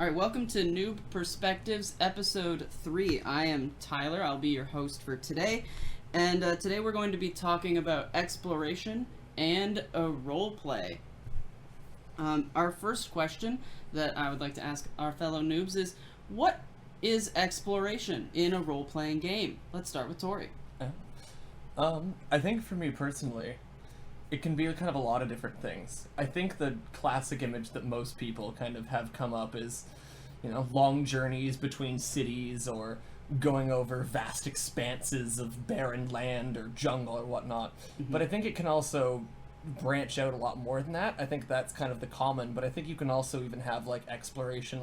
All right, welcome to Newb Perspectives, Episode 3. I am Tyler. I'll be your host for today. And today we're going to be talking about exploration and a role play. Our first question that I would like to ask our fellow noobs is, what is exploration in a role-playing game? Let's start with Torrey. I think for me personally, it can be kind of a lot of different things. I think the classic image that most people kind of have come up is, long journeys between cities or going over vast expanses of barren land or jungle or whatnot. Mm-hmm. But I think it can also branch out a lot more than that. I think that's kind of the common, but I think you can also even have exploration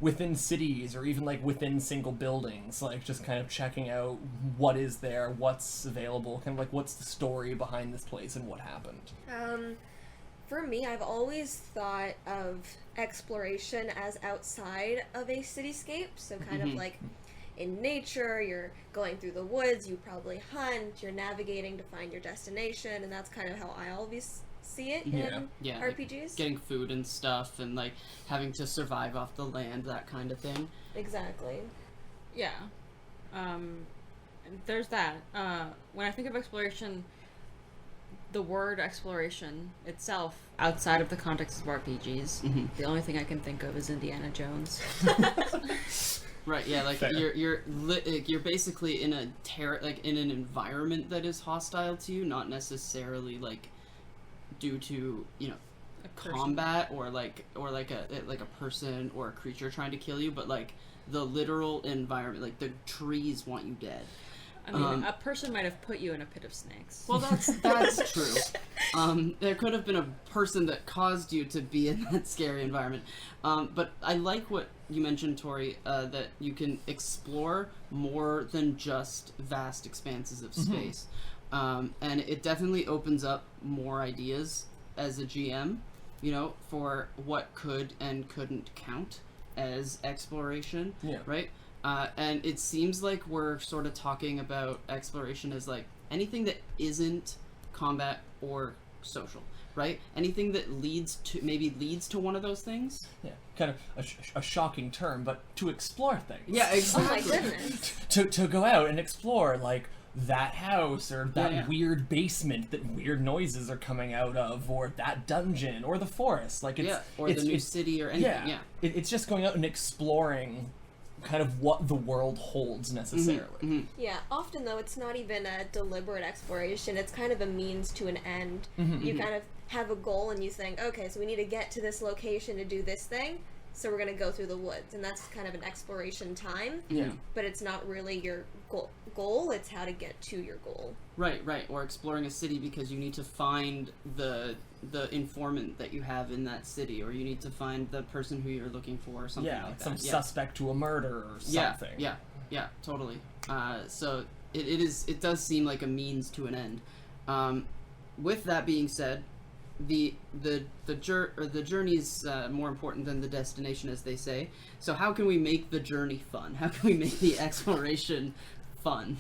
within cities or even within single buildings, just kind of checking out what is there, what's available, kind of what's the story behind this place and what happened. For me, I've always thought of exploration as outside of a cityscape, so kind of in nature, you're going through the woods, you probably hunt, you're navigating to find your destination, and that's kind of how I always see it in RPGs. Getting food and stuff and having to survive off the land, that kind of thing. Exactly. Yeah. There's that. When I think of exploration, the word exploration itself, outside of the context of RPGs, the only thing I can think of is Indiana Jones. Right, yeah, you're basically in in an environment that is hostile to you, not necessarily due to combat or a person or a creature trying to kill you, but the literal environment, the trees want you dead. I mean, a person might have put you in a pit of snakes. Well, that's true. There could have been a person that caused you to be in that scary environment. But I like what you mentioned, Torrey, that you can explore more than just vast expanses of space. And it definitely opens up more ideas as a GM, for what could and couldn't count as exploration, right? And it seems like we're sort of talking about exploration as anything that isn't combat or social, right? Anything that leads to one of those things. Yeah, kind of a shocking term, but to explore things. Yeah, exactly. Oh my goodness. to go out and explore that house or that weird basement that weird noises are coming out of, or that dungeon or the forest, or the new city or anything. It's just going out and exploring kind of what the world holds necessarily. Yeah, often though it's not even a deliberate exploration, it's kind of a means to an end. You kind of have a goal and you think, okay, so we need to get to this location to do this thing, so we're going to go through the woods, and that's kind of an exploration time. But it's not really your goal, it's how to get to your goal. Right, or exploring a city because you need to find the informant that you have in that city, or you need to find the person who you're looking for, or something like that. Some suspect to a murder or something. Yeah, totally. So it does seem like a means to an end. With that being said, the journey is more important than the destination, as they say. So how can we make the journey fun? How can we make the exploration fun?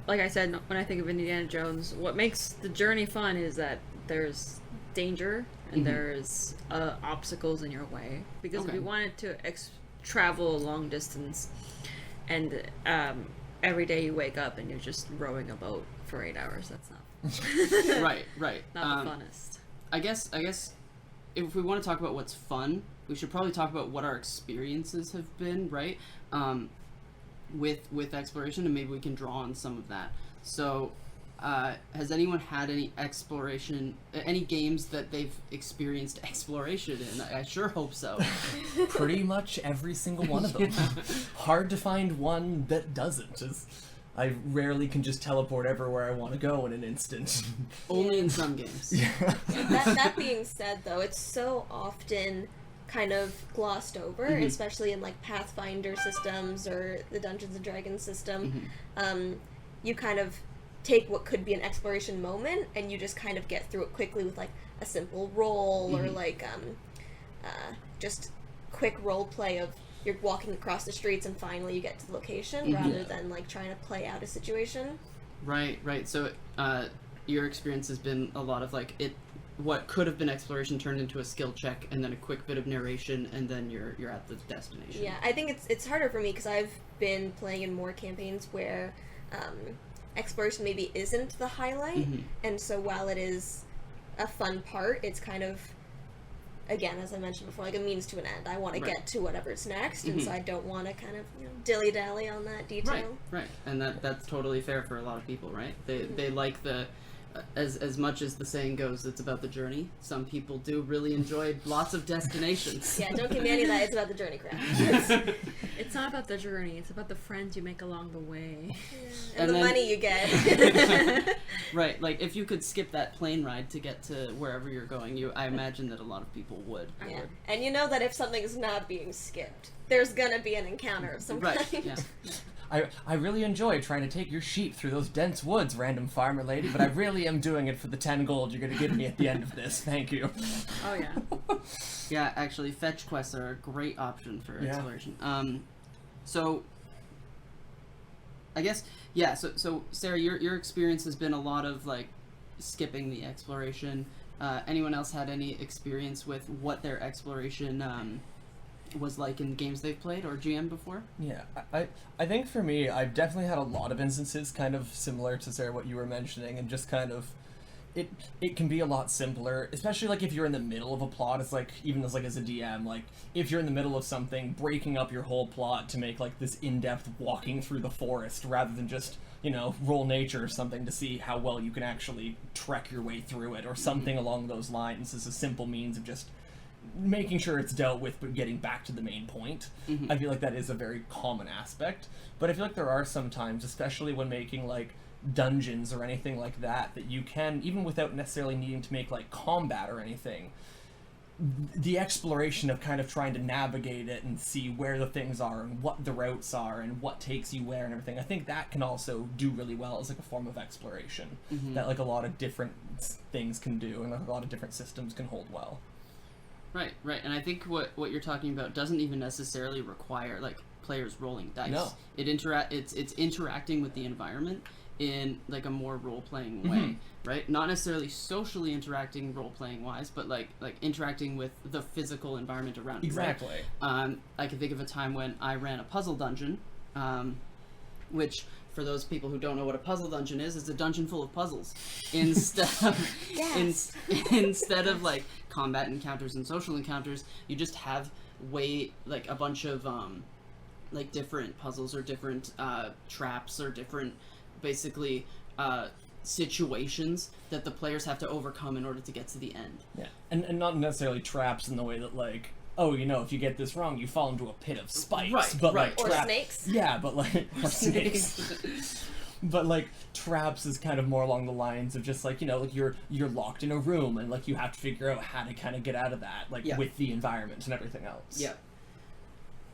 Like I said, when I think of Indiana Jones, what makes the journey fun is that there's danger and there's obstacles in your way. Because if you wanted to travel a long distance and every day you wake up and you're just rowing a boat for 8 hours, that's not right. Not the funnest. I guess if we want to talk about what's fun, we should probably talk about what our experiences have been, right? With exploration, and maybe we can draw on some of that. So, has anyone had any any games that they've experienced exploration in? I sure hope so. Pretty much every single one of them. Hard to find one that doesn't. I rarely can just teleport everywhere I want to go in an instant. Only in some games. That being said, though, it's so often kind of glossed over, especially in Pathfinder systems or the Dungeons and Dragons system. You kind of take what could be an exploration moment and you just kind of get through it quickly with a simple roll or just quick role play of you're walking across the streets and finally you get to the location rather than trying to play out a situation. Right. So your experience has been a lot of what could have been exploration turned into a skill check, and then a quick bit of narration, and then you're at the destination. Yeah, I think it's harder for me because I've been playing in more campaigns where exploration maybe isn't the highlight, and so while it is a fun part, it's kind of, again, as I mentioned before, like a means to an end. I want to get to whatever's next, and so I don't want to kind of dilly-dally on that detail. Right, and that's totally fair for a lot of people, right? They like the, as much as the saying goes, it's about the journey. Some people do really enjoy lots of destinations. Yeah, don't give me any of that. It's about the journey, crap. It's not about the journey. It's about the friends you make along the way. Yeah. And the money you get. Right, like if you could skip that plane ride to get to wherever you're going, I imagine that a lot of people would. Yeah. And you know that if something is not being skipped, there's gonna be an encounter of some kind. Right, yeah. I really enjoy trying to take your sheep through those dense woods, random farmer lady, but I really am doing it for the 10 gold you're going to give me at the end of this. Thank you. Oh, yeah. Yeah, actually, fetch quests are a great option for exploration. So, I guess, yeah, so Sarah, your experience has been a lot of, like, skipping the exploration. Anyone else had any experience with what their exploration was like in the games they've played or GM before? Yeah, I think for me, I've definitely had a lot of instances kind of similar to Sarah what you were mentioning, and just kind of it can be a lot simpler, especially like if you're in the middle of a plot. It's like, even as a DM, like if you're in the middle of something, breaking up your whole plot to make like this in-depth walking through the forest rather than just, roll nature or something to see how well you can actually trek your way through it or something along those lines is a simple means of just making sure it's dealt with but getting back to the main point. I feel like that is a very common aspect, but I feel like there are some times, especially when making like dungeons or anything like that you can, even without necessarily needing to make like combat or anything, the exploration of kind of trying to navigate it and see where the things are and what the routes are and what takes you where and everything, I think that can also do really well as like a form of exploration that like a lot of different things can do and like a lot of different systems can hold well. Right, and I think what you're talking about doesn't even necessarily require like players rolling dice. No. It's interacting with the environment in like a more role-playing way, right? Not necessarily socially interacting role-playing wise, but like interacting with the physical environment around you. Exactly. Right? I can think of a time when I ran a puzzle dungeon, which, for those people who don't know what a puzzle dungeon is a dungeon full of puzzles. Instead of, instead of like combat encounters and social encounters, you just have like a bunch of like different puzzles or different traps or different basically situations that the players have to overcome in order to get to the end. Yeah, and not necessarily traps in the way that like, oh, if you get this wrong, you fall into a pit of spikes. Right, but right. like Or snakes. Yeah, but like or snakes. But like traps is kind of more along the lines of just like, like you're locked in a room and like you have to figure out how to kind of get out of that, like with the environment and everything else.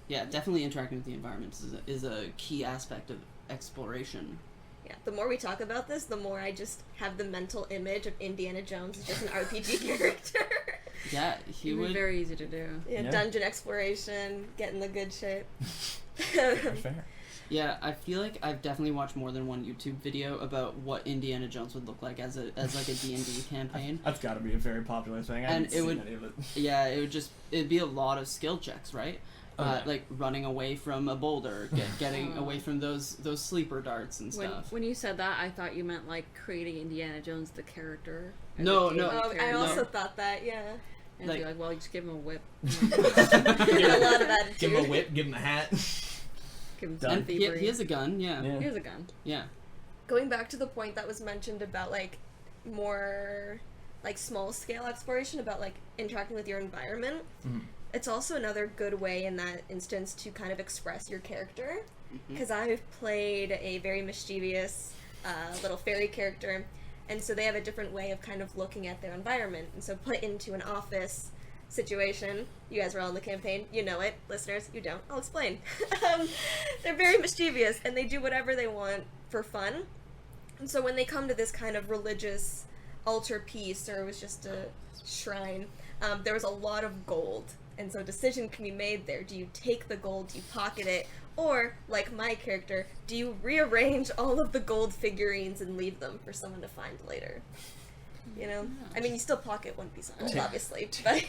Yeah, definitely interacting with the environment is a key aspect of exploration. Yeah, the more we talk about this, the more I just have the mental image of Indiana Jones as just an RPG character. Yeah, he It'd would. be very easy to do. Yeah, dungeon exploration, getting the good shit. Fair. Yeah, I feel like I've definitely watched more than one YouTube video about what Indiana Jones would look like as like a D&D campaign. That's got to be a very popular thing. And it would, any of it. Yeah, it'd be a lot of skill checks, right? Like running away from a boulder, getting away from those sleeper darts and stuff. When you said that, I thought you meant like creating Indiana Jones the character. No. I also thought that, yeah. And be like, well, you just give him a whip. A lot of attitude. Give him a whip, give him a hat. Give him some And thievery. he has a gun, yeah. He has a gun. Yeah. Going back to the point that was mentioned about like more like small scale exploration, about like interacting with your environment, it's also another good way in that instance to kind of express your character, because I've played a very mischievous little fairy character, and so they have a different way of kind of looking at their environment. And so put into an office situation, you guys were all in the campaign, you know it, listeners, you don't, I'll explain. They're very mischievous and they do whatever they want for fun. And so when they come to this kind of religious altar piece, or it was just a shrine, there was a lot of gold. And so a decision can be made there. Do you take the gold, do you pocket it, or, like my character, do you rearrange all of the gold figurines and leave them for someone to find later? You know, Yeah. I mean, you still pocket one piece of gold, Take- obviously, but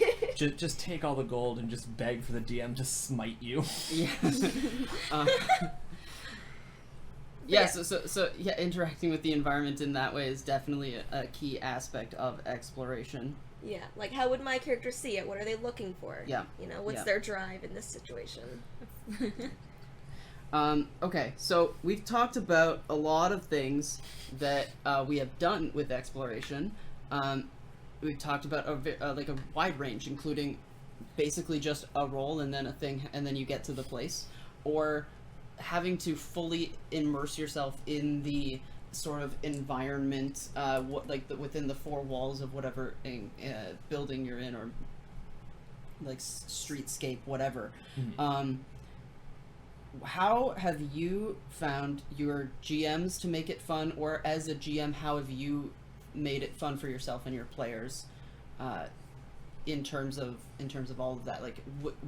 Just take all the gold and just beg for the DM to smite you. Yeah. uh, yeah. So yeah, interacting with the environment in that way is definitely a key aspect of exploration. yeah, like how would my character see it? What are they looking for? Yeah. You know, what's Yeah. their drive in this situation? Okay, so we've talked about a lot of things that we have done with exploration. We've talked about like a wide range, including basically just a roll and then a thing, and then you get to the place, or having to fully immerse yourself in the sort of environment, within the four walls of whatever building you're in, or like streetscape, whatever. How have you found your GMs to make it fun, or as a GM, how have you made it fun for yourself and your players, in terms of all of that? Like,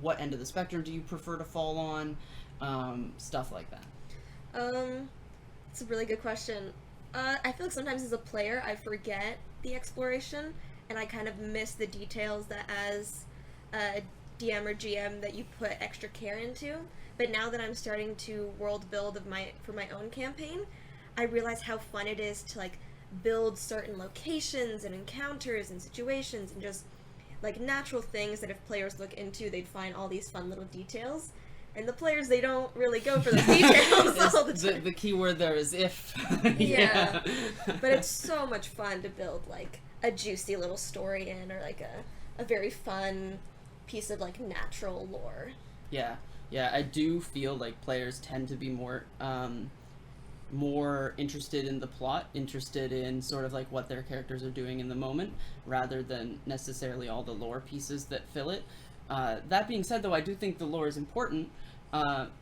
what end of the spectrum do you prefer to fall on? Stuff like that. It's a really good question. I feel like sometimes as a player, I forget the exploration, and I kind of miss the details that as a DM or GM that you put extra care into. But now that I'm starting to world build for my own campaign, I realize how fun it is to like build certain locations and encounters and situations and just like natural things that if players look into, they'd find all these fun little details. And the players, they don't really go for those details all the time. The key word there is if. Yeah. But it's so much fun to build like a juicy little story in, or like a very fun piece of like natural lore. Yeah, I do feel like players tend to be more interested in the plot, interested in sort of like what their characters are doing in the moment, rather than necessarily all the lore pieces that fill it. That being said, though, I do think the lore is important,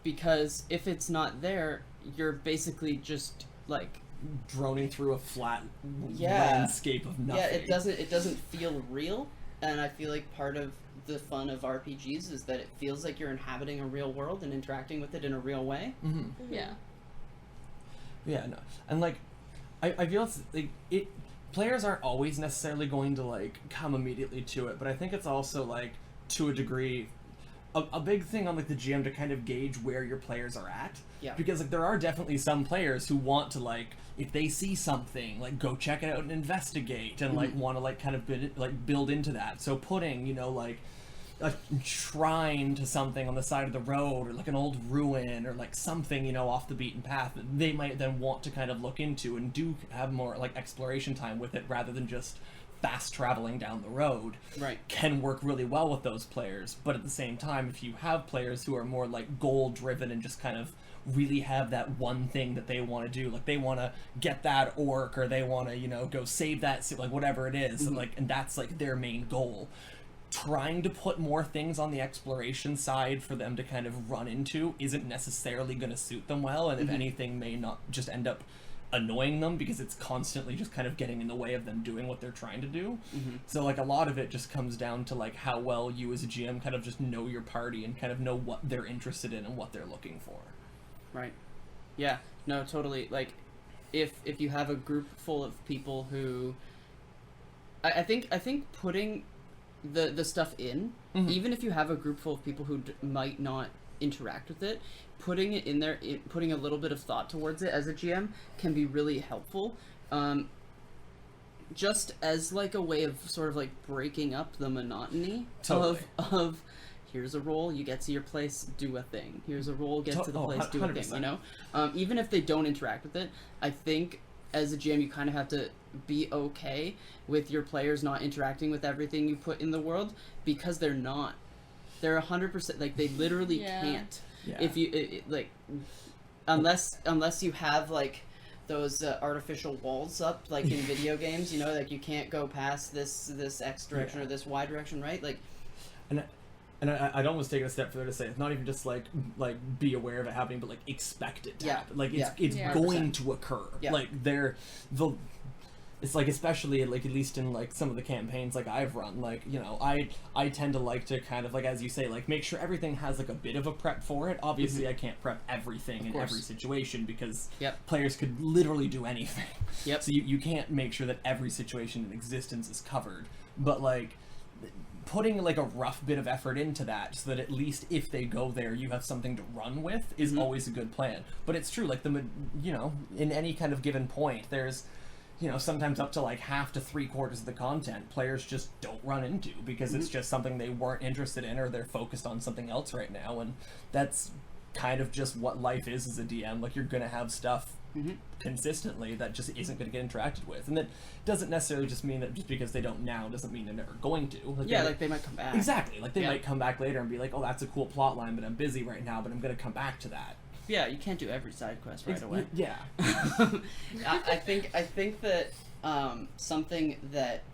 because if it's not there, you're basically just like Droning through a flat Yeah. landscape of nothing. yeah, it doesn't feel real, and I feel like part of the fun of RPGs is that it feels like you're inhabiting a real world and interacting with it in a real way. Mm-hmm. Yeah. Yeah, no, and like, I feel it's like it. Players aren't always necessarily going to like come immediately to it, but I think it's also like to a degree, a big thing on like the GM to kind of gauge where your players are at. Yeah. Because like there are definitely some players who want to like, if they see something, like go check it out and investigate, and like want to like kind of build into that. So putting, you know, like a shrine to something on the side of the road, or like an old ruin, or like something, you know, off the beaten path that they might then want to kind of look into and do have more like exploration time with it, rather than just fast traveling down the road, Right. can work really well with those players. But at the same time, if you have players who are more like goal driven and just kind of really have that one thing that they want to do, like they want to get that orc, or they want to, you know, go save that, like whatever it is, like, and that's like their main goal. Trying to put more things on the exploration side for them to kind of run into isn't necessarily going to suit them well, and if anything, may not just end up annoying them, because it's constantly just kind of getting in the way of them doing what they're trying to do. So like a lot of it just comes down to like how well you as a GM kind of just know your party and kind of know what they're interested in and what they're looking for. Right. Yeah. No, totally. Like, if you have a group full of people who, I think putting the stuff in, even if you have a group full of people who might not interact with it, putting it in there, putting a little bit of thought towards it as a GM can be really helpful. Just as like a way of sort of like breaking up the monotony Totally. of here's a roll, you get to your place, do a thing. Here's a roll, get to the place, do a thing. 100%. You know, even if they don't interact with it, I think as a GM you kind of have to be okay with your players not interacting with everything you put in the world, because they're not. They're 100% like they literally can't. Yeah. If you like, unless you have like those artificial walls up, like in video games, you know, like you can't go past this X direction or this Y direction, right? Like, and I'd almost take it a step further to say it's not even just like be aware of it happening, but like expect it to happen. Like it's Yeah. going to occur. Yeah. Like it's like, especially like at least in like some of the campaigns like I've run, like, you know, I tend to like to kind of like, as you say, like make sure everything has like a bit of a prep for it. Obviously I can't prep everything in every situation because players could literally do anything. So you can't make sure that every situation in existence is covered, but like putting like a rough bit of effort into that so that at least if they go there you have something to run with is always a good plan. But it's true, like you know, in any kind of given point there's, you know, sometimes up to like half to 3/4 of the content players just don't run into because it's just something they weren't interested in or they're focused on something else right now, and that's kind of just what life is as a DM. Like you're gonna have stuff consistently that just isn't going to get interacted with, and that doesn't necessarily just mean that just because they don't now doesn't mean they're never going to. Like like they might come back. Exactly, like they might come back later and be like, oh, that's a cool plot line, but I'm busy right now, but I'm going to come back to that. Yeah, you can't do every side quest right away. Yeah. I think that something that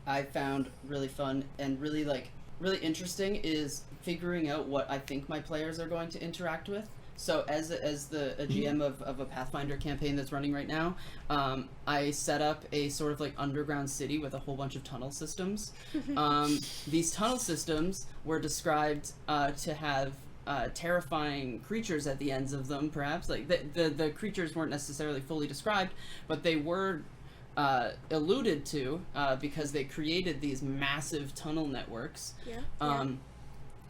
I found really fun and really interesting is figuring out what I think my players are going to interact with. So as a GM of a Pathfinder campaign that's running right now, I set up a sort of like underground city with a whole bunch of tunnel systems. These tunnel systems were described to have terrifying creatures at the ends of them, perhaps. Like the creatures weren't necessarily fully described, but they were alluded to because they created these massive tunnel networks.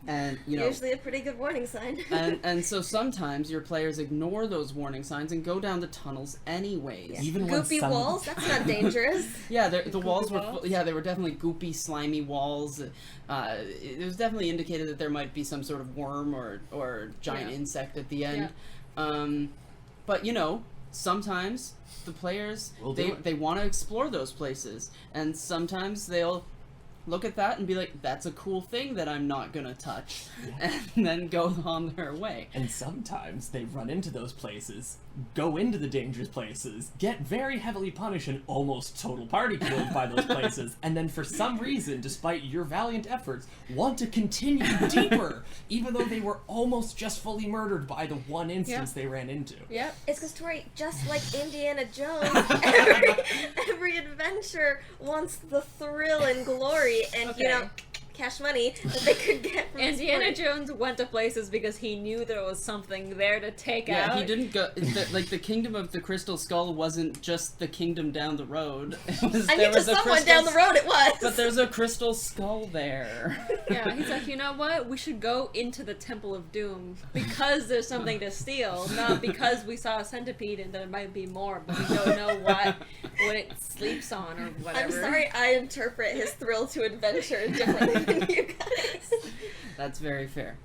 And you know, usually a pretty good warning sign. and so sometimes your players ignore those warning signs and go down the tunnels anyways. Even goopy walls, that's not dangerous. The walls were they were definitely goopy, slimy walls. It was definitely indicated that there might be some sort of worm or giant insect at the end. But you know, sometimes the players they want to explore those places, and sometimes they'll look at that and be like, that's a cool thing that I'm not gonna touch, and then go on their way. And sometimes they run into those places, go into the dangerous places, get very heavily punished and almost total party killed by those places, and then for some reason, despite your valiant efforts, want to continue deeper, even though they were almost just fully murdered by the one instance they ran into. It's because, Torrey, just like Indiana Jones, every adventure wants the thrill and glory and, you know, cash money that they could get from Indiana Jones went to places because he knew there was something there to take out. Yeah, he didn't go... the Kingdom of the Crystal Skull wasn't just the kingdom down the road. To someone down the road it was! But there's a crystal skull there. Yeah, he's like, you know what? We should go into the Temple of Doom because there's something to steal, not because we saw a centipede and there might be more, but we don't know what it sleeps on or whatever. I'm sorry, I interpret his thrill to adventure differently than you guys. That's very fair.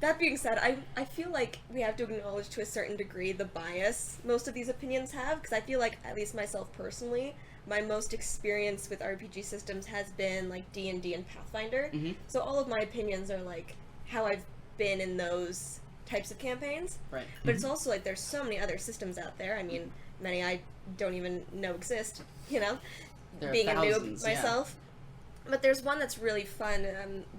That being said, I feel like we have to acknowledge to a certain degree the bias most of these opinions have, because I feel like, at least myself personally, my most experience with RPG systems has been like D&D and Pathfinder. So all of my opinions are like how I've been in those types of campaigns. Right. But it's also like there's so many other systems out there. I mean, many I don't even know exist, you know, being a noob myself. But there's one that's really fun,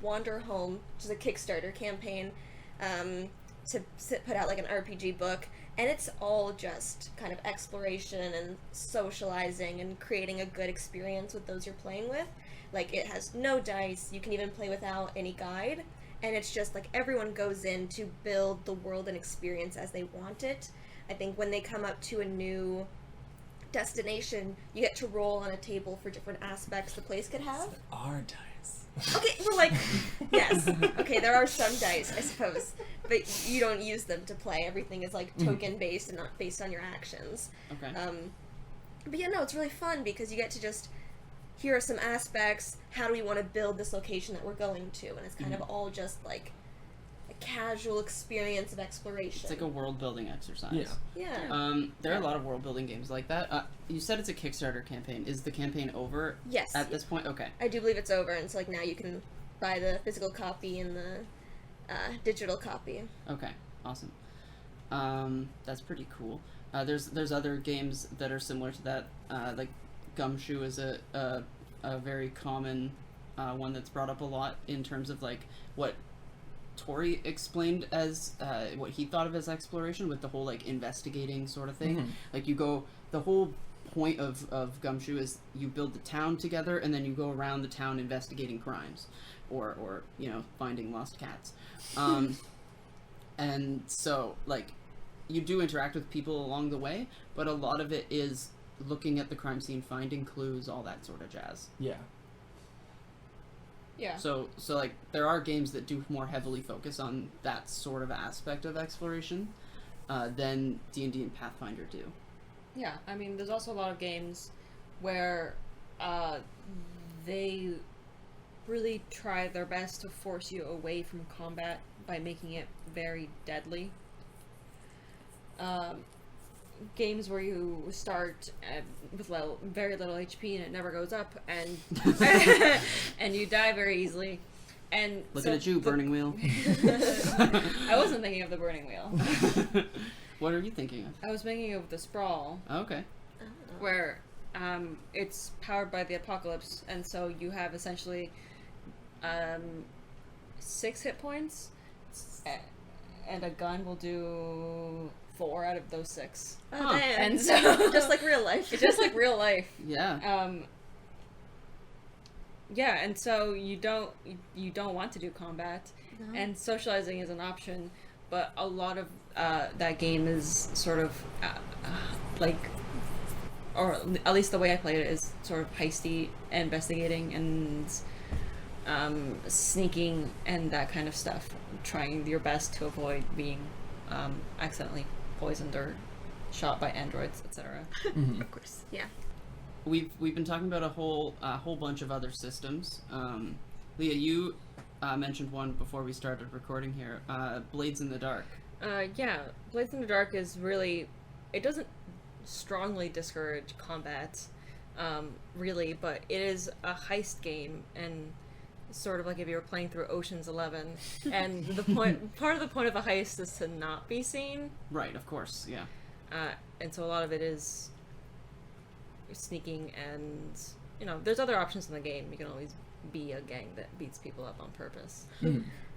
Wander Home, which is a Kickstarter campaign to put out like an RPG book, and it's all just kind of exploration and socializing and creating a good experience with those you're playing with. Like, it has no dice, you can even play without any guide, and it's just like everyone goes in to build the world and experience as they want it. I think when they come up to a new destination, you get to roll on a table for different aspects the place could have. There are dice. Okay, well, like, yes. Okay, there are some dice, I suppose, but you don't use them to play. Everything is, like, token-based and not based on your actions. Okay. But yeah, no, it's really fun because you get to just, here are some aspects, how do we want to build this location that we're going to, and it's kind of all just, like, casual experience of exploration. It's like a world-building exercise. Yeah. There are a lot of world-building games like that. You said it's a Kickstarter campaign. Is the campaign over? Yes. At this point? Okay. I do believe it's over, and so like now you can buy the physical copy and the digital copy. Okay. Awesome. That's pretty cool. There's other games that are similar to that. Like Gumshoe is a very common one that's brought up a lot in terms of like what Torrey explained as what he thought of as exploration, with the whole like investigating sort of thing. Like you go, the whole point of Gumshoe is you build the town together, and then you go around the town investigating crimes, or you know, finding lost cats. And so like you do interact with people along the way, but a lot of it is looking at the crime scene, finding clues, all that sort of jazz. Yeah. Yeah. So like there are games that do more heavily focus on that sort of aspect of exploration than D&D and Pathfinder do. Yeah, I mean, there's also a lot of games where they really try their best to force you away from combat by making it very deadly. Games where you start with very little HP and it never goes up, and and you die very easily. And Looking at you, Burning Wheel. I wasn't thinking of the Burning Wheel. What are you thinking of? I was thinking of the Sprawl, Oh, okay. where it's powered by the apocalypse, and so you have essentially 6 hit points, and a gun will do 4 out of those 6. Oh, Huh. damn. And so Just like real life. it's just like real life. Yeah. Yeah, and so you don't want to do combat, No. and socializing is an option, but a lot of that game is sort of like, or at least the way I played it is sort of heisty, investigating, and sneaking, and that kind of stuff, trying your best to avoid being accidentally poisoned or shot by androids, etc. Of course. Yeah. We've been talking about a whole bunch of other systems. Leah, you mentioned one before we started recording here. Blades in the Dark. Yeah, Blades in the Dark is really, it doesn't strongly discourage combat, really, but it is a heist game, and sort of like if you were playing through Ocean's 11, and part of the point of a heist is to not be seen, Right, of course, yeah. and so a lot of it is sneaking, and you know, there's other options in the game. You can always be a gang that beats people up on purpose.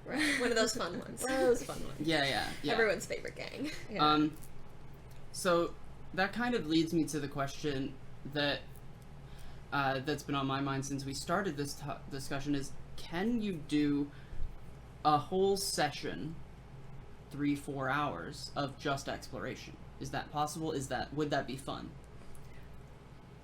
Right. One of those fun ones. One of those fun ones. Yeah. Everyone's favorite gang. Yeah. So that kind of leads me to the question that that's been on my mind since we started this discussion is, can you do a whole session, 3-4 hours, of just exploration? Is that possible? Would that be fun?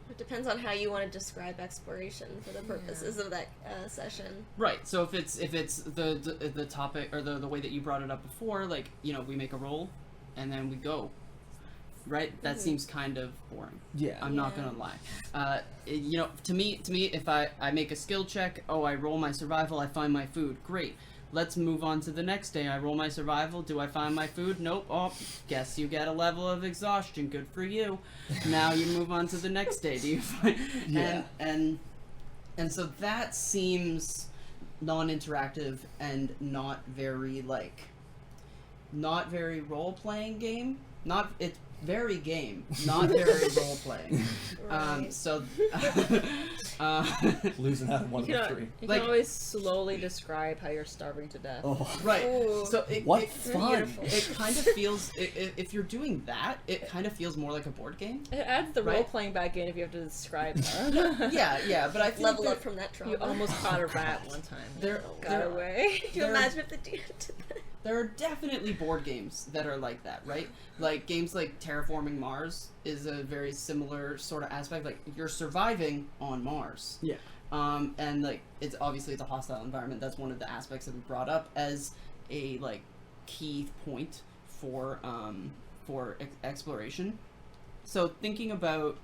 It depends on how you want to describe exploration for the purposes of that session. Right. So if it's the topic, or the way that you brought it up before, like, you know, we make a roll and then we go. Right? That seems kind of boring. Yeah. I'm not gonna lie. You know, to me, if I make a skill check, I roll my survival, I find my food, great. Let's move on to the next day. I roll my survival, do I find my food? Nope. Oh, guess you get a level of exhaustion. Good for you. Now you move on to the next day. Do you find? Yeah. And so that seems non-interactive and not very role playing game. It's very game, not very role playing. Right. So Losing that one You of can, 3. you Like- can always slowly describe how you're starving to death. Oh. right. Ooh. So What it, fun! beautiful. it kind of feels if you're doing that, it kind of feels more like a board game. It adds the Right. role playing back in if you have to describe that. Yeah, but I think Level that up from that trauma. You almost caught a rat one time. There- Got there- away. Can you there- imagine if the DM did that? there are definitely board games that are like that, right? Like games like Terraforming Mars is a very similar sort of aspect. Like you're surviving on Mars. Yeah. And like it's obviously it's a hostile environment. That's one of the aspects that we brought up as a like key point for exploration. So thinking about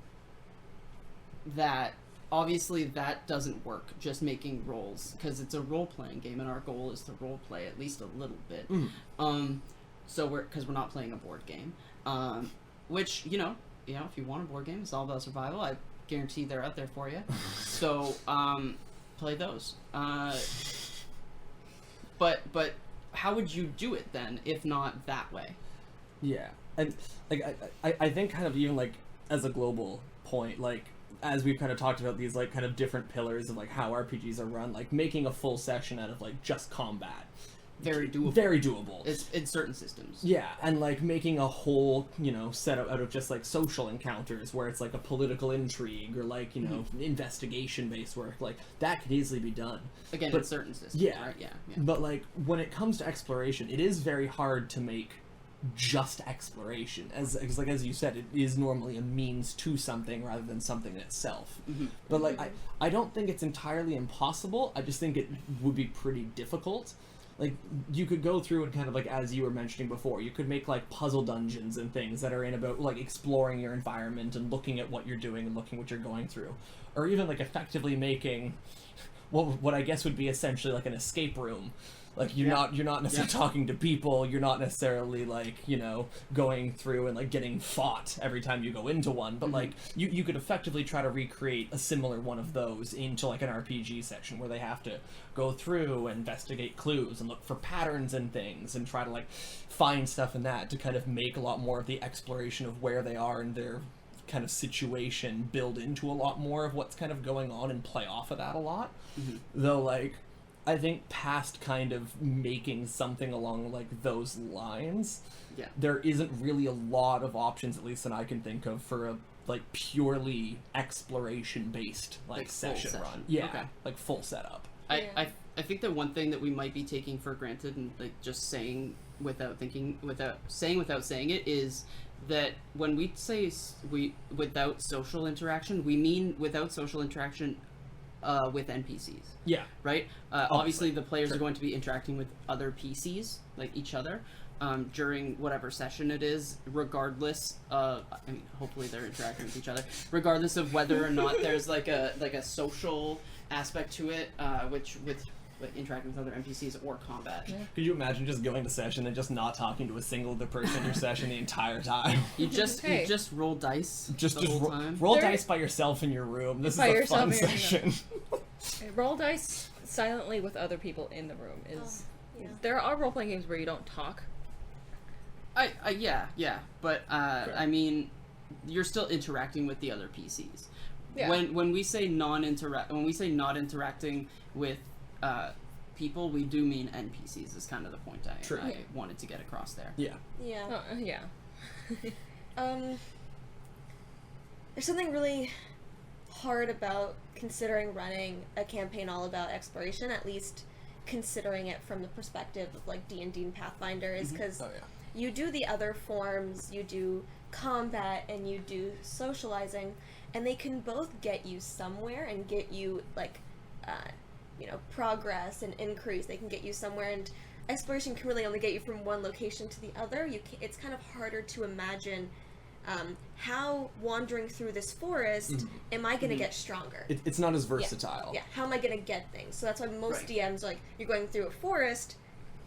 that, obviously that doesn't work just making rolls, because it's a role-playing game and our goal is to role play at least a little bit. So because we're not playing a board game, which you know if you want a board game, it's all about survival. I guarantee they're out there for you. So play those. But how would you do it then if not that way? Yeah, and like I think kind of even like as a global point, like as we've kind of talked about these like kind of different pillars of like how RPGs are run, like making a full session out of like just combat very doable. Very doable. It's in certain systems. Yeah, and like making a whole, setup out of just like social encounters where it's like a political intrigue or like, investigation-based work, like that could easily be done. Again, but, in certain systems, yeah, right? Yeah. But like when it comes to exploration, it is very hard to make just exploration, as you said, it is normally a means to something rather than something in itself. But like I don't think it's entirely impossible. I just think it would be pretty difficult. Like you could go through and kind of like, as you were mentioning before, you could make like puzzle dungeons and things that are in about like exploring your environment and looking at what you're doing and looking what you're going through, or even like effectively making what I guess would be essentially like an escape room. Like you're not necessarily talking to people. You're not necessarily like going through and like getting fought every time you go into one. But like you could effectively try to recreate a similar one of those into like an RPG section where they have to go through and investigate clues and look for patterns and things and try to like find stuff in that to kind of make a lot more of the exploration of where they are and their kind of situation build into a lot more of what's kind of going on and play off of that a lot. Though like I think past kind of making something along like those lines, there isn't really a lot of options, at least that I can think of, for a like purely exploration based like session run. Yeah, okay. Like full setup. I think the one thing that we might be taking for granted and like just saying without saying it is that when we say without social interaction, we mean without social interaction with NPCs. Yeah. Right? Obviously, the players are going to be interacting with other PCs, like each other, during whatever session it is, regardless of, I mean, hopefully they're interacting with each other, regardless of whether or not there's like a social aspect to it, which with interacting with other NPCs or combat. Yeah. Could you imagine just going to session and just not talking to a single other person in your session the entire time? You just roll dice the whole time. Roll dice by yourself in your room. This is a fun session. Roll dice silently with other people in the room is... There are role-playing games where you don't talk. But I mean, you're still interacting with the other PCs. Yeah. When we say not interacting with people, we do mean NPCs. Is kind of the point I wanted to get across there. Yeah. There's something really hard about considering running a campaign all about exploration, at least considering it from the perspective of like D&D and Pathfinder, is because you do the other forms, you do combat and you do socializing, and they can both get you somewhere and get you like progress and increase. They can get you somewhere, and exploration can really only get you from one location to the other. It's kind of harder to imagine how wandering through this forest am I going to get stronger. It's not as versatile. Yeah, how am I going to get things? So that's why most DMs, like, you're going through a forest,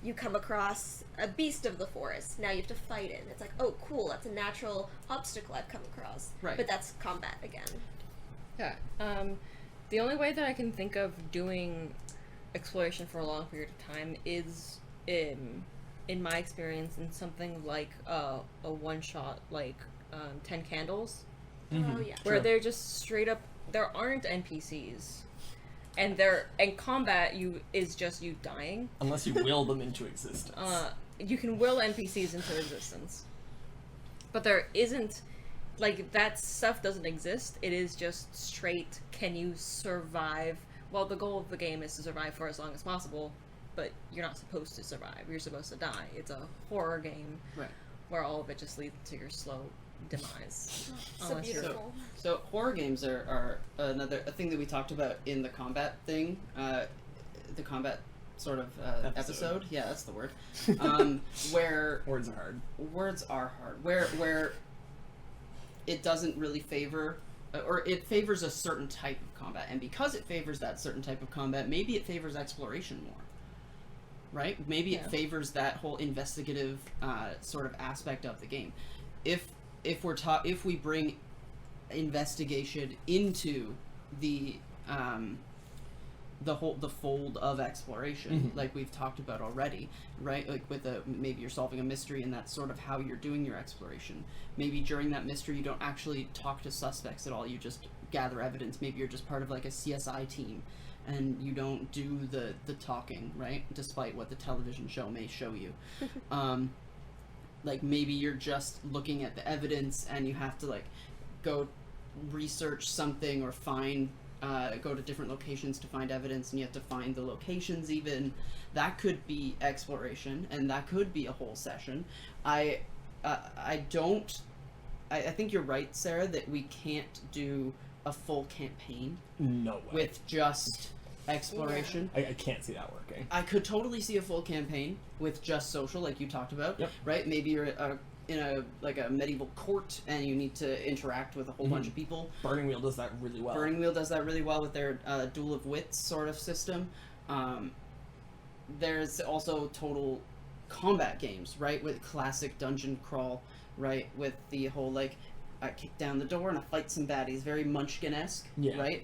you come across a beast of the forest, now you have to fight it, and it's like, oh cool, that's a natural obstacle I've come across. But that's combat again. Yeah. The only way that I can think of doing exploration for a long period of time is, in my experience, in something like a one-shot, like 10 Candles. Oh, yeah. Where they're just straight up, there aren't NPCs. And combat is just you dying. Unless you will them into existence. You can will NPCs into existence. But there isn't... Like, that stuff doesn't exist. It is just straight, can you survive? Well, the goal of the game is to survive for as long as possible, but you're not supposed to survive. You're supposed to die. It's a horror game where all of it just leads to your slow demise. So beautiful. So horror games are a thing that we talked about in the combat thing, the combat sort of episode. Yeah, that's the word. Where words are hard. Words are hard. Where it doesn't really favor, or it favors a certain type of combat, and because it favors that certain type of combat, maybe it favors exploration more, right? Maybe it favors that whole investigative sort of aspect of the game. If we bring investigation into the the fold of exploration, like we've talked about already, right? Like with maybe you're solving a mystery and that's sort of how you're doing your exploration. Maybe during that mystery you don't actually talk to suspects at all, you just gather evidence. Maybe you're just part of like a CSI team and you don't do the talking, right? Despite what the television show may show you. Like maybe you're just looking at the evidence and you have to like go research something or find go to different locations to find evidence, and you have to find the locations even. That could be exploration, and that could be a whole session. I think you're right, Sarah, that we can't do a full campaign No way. with just exploration. I can't see that working. I could totally see a full campaign with just social, like you talked about. Yep. Right? Maybe you're in a medieval court and you need to interact with a whole bunch of people. Burning Wheel does that really well. Burning Wheel does that really well with their Duel of Wits sort of system. There's also total combat games, right? With classic dungeon crawl, right? With the whole like, I kick down the door and I fight some baddies, very Munchkin-esque, right?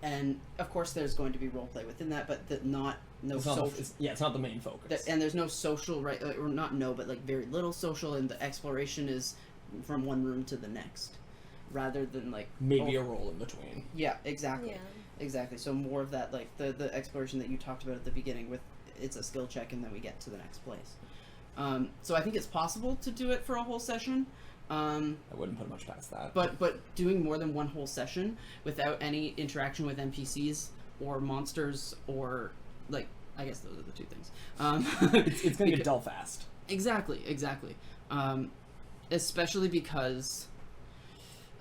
And of course, there's going to be roleplay within that, but it's not the main focus. And there's no social, right? Or not no, but like very little social, and the exploration is from one room to the next, rather than like maybe a roll in between. Yeah, exactly. Yeah. Exactly. So more of that, like the exploration that you talked about at the beginning, with it's a skill check and then we get to the next place. So I think it's possible to do it for a whole session. I wouldn't put much past that. But doing more than one whole session without any interaction with NPCs or monsters, or like, I guess those are the two things. It's gonna get dull fast. Exactly. Especially because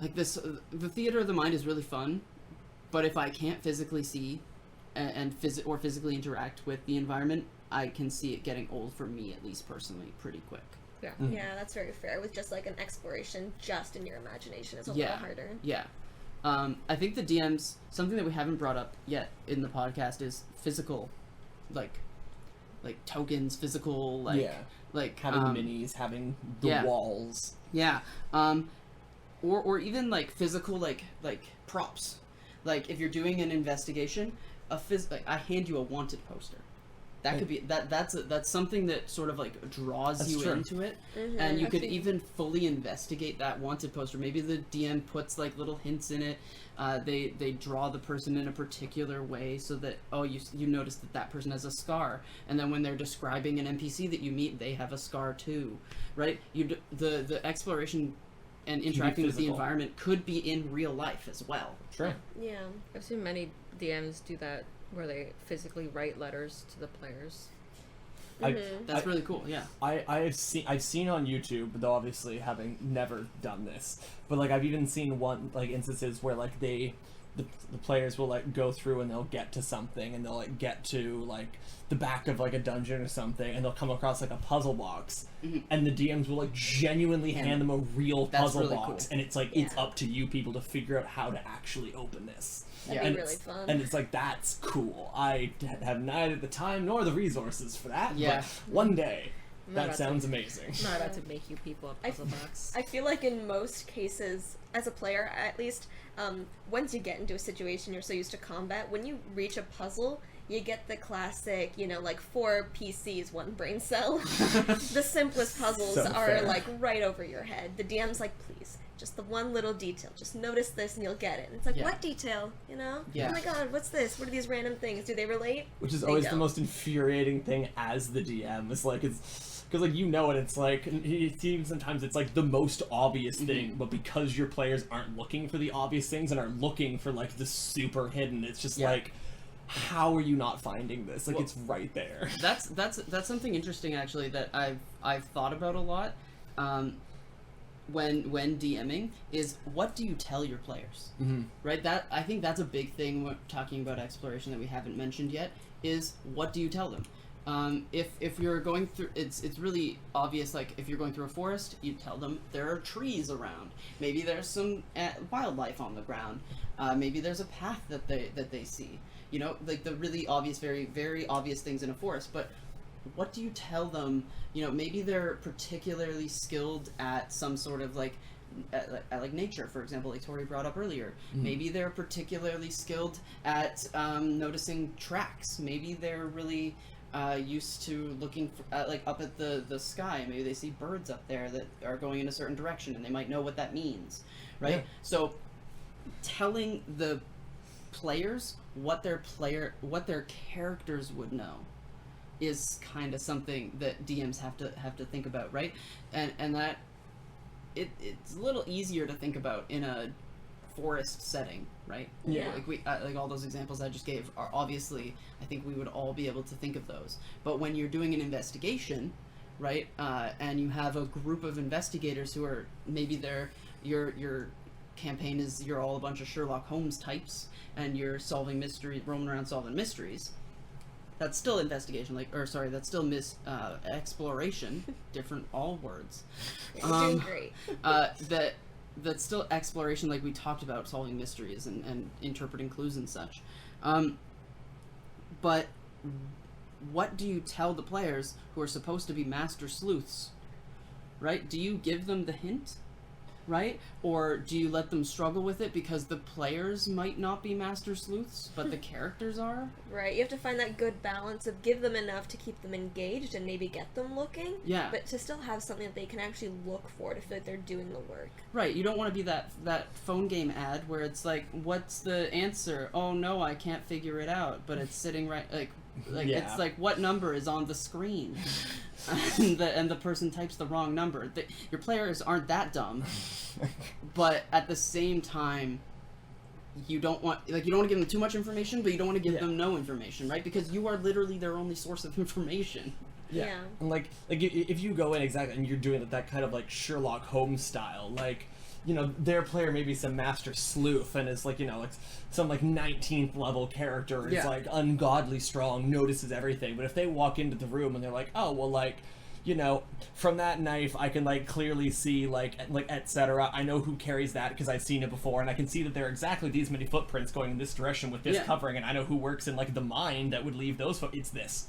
like the theater of the mind is really fun, but if I can't physically see and physically interact with the environment, I can see it getting old for me, at least personally, pretty quick. Yeah. Yeah, that's very fair. With just like an exploration just in your imagination, it's a little harder. Yeah. I think the DMs, something that we haven't brought up yet in the podcast is physical, like tokens, physical, like having minis, having the walls. Yeah. Or even like physical, like props. Like if you're doing an investigation, I hand you a wanted poster. That could be that's something that sort of like draws you into it, and you could even fully investigate that wanted poster. Maybe the DM puts like little hints in it. They draw the person in a particular way so that you notice that person has a scar, and then when they're describing an NPC that you meet, they have a scar too, right? The exploration and interacting with the environment could be in real life as well. Sure. Yeah. I've seen many DMs do that, where they physically write letters to the players. That's really cool. Yeah. I've seen on YouTube, though obviously having never done this, but like I've even seen instances where like the players will like go through and they'll get to something, and they'll like get to like the back of like a dungeon or something, and they'll come across like a puzzle box, and the DMs will like genuinely hand them a real puzzle box, and it's like it's up to you people to figure out how to actually open this. That'd be really fun. And it's like, that's cool. I have neither the time nor the resources for that. Yeah. But one day, that sounds amazing. I'm not about to make you people a puzzle box. I feel like in most cases, as a player at least, once you get into a situation you're so used to combat, when you reach a puzzle, you get the classic, like 4 PCs, 1 brain cell. The simplest puzzles are like right over your head. The DM's like, please, just the one little detail. Just notice this and you'll get it. And it's like, what detail? Yeah. Oh my god, what's this? What are these random things? Do they relate? Which is always the most infuriating thing as the DM. It's like, because like and it's like sometimes it's like the most obvious thing, but because your players aren't looking for the obvious things and are looking for like the super hidden, it's just like, how are you not finding this? Like, it's right there. That's something interesting actually that I've thought about a lot. When DMing is, what do you tell your players? Right? That I think that's a big thing when talking about exploration that we haven't mentioned yet, is what do you tell them? If you're going through, it's really obvious, like if you're going through a forest, you tell them there are trees around. Maybe there's some wildlife on the ground. Maybe there's a path that they see. Like the really obvious, very, very obvious things in a forest. But what do you tell them? Maybe they're particularly skilled at some sort of like at like nature, for example, like Torrey brought up earlier. Maybe they're particularly skilled at noticing tracks. Maybe they're really used to looking like up at the sky. Maybe they see birds up there that are going in a certain direction, and they might know what that means, right? Yeah. So telling the players what their characters would know is kind of something that DMs have to think about, right? And that it's a little easier to think about in a forest setting, right? Yeah. Like all those examples I just gave are obviously, I think we would all be able to think of those. But when you're doing an investigation, right, and you have a group of investigators who are maybe your campaign is you're all a bunch of Sherlock Holmes types and you're solving mysteries, roaming around solving mysteries. That's still investigation, that's still exploration. Different all words. Doing great. That's still exploration, like we talked about, solving mysteries and interpreting clues and such. But what do you tell the players who are supposed to be master sleuths? Right? Do you give them the hint? Right? Or do you let them struggle with it because the players might not be master sleuths, but the characters are? Right, you have to find that good balance of give them enough to keep them engaged and maybe get them looking, Yeah. but to still have something that they can actually look for to feel like they're doing the work. Right, you don't want to be that phone game ad where it's like, what's the answer? Oh no, I can't figure it out, but it's sitting right, Yeah. It's like, what number is on the screen? and the person types the wrong number. Your players aren't that dumb, but at the same time, you don't want to give them too much information, but you don't want to give them no information, right? Because you are literally their only source of information. Yeah. And like if you go in exactly and you're doing that kind of like Sherlock Holmes style, like, you know, their player may be some master sleuth and is like, you know, like some like 19th level character is like ungodly strong, notices everything. But if they walk into the room and they're like, oh, well, like, you know, from that knife I can like clearly see like etc. I know who carries that because I've seen it before, and I can see that there are exactly these many footprints going in this direction with this covering, and I know who works in like the mine that would leave those it's this.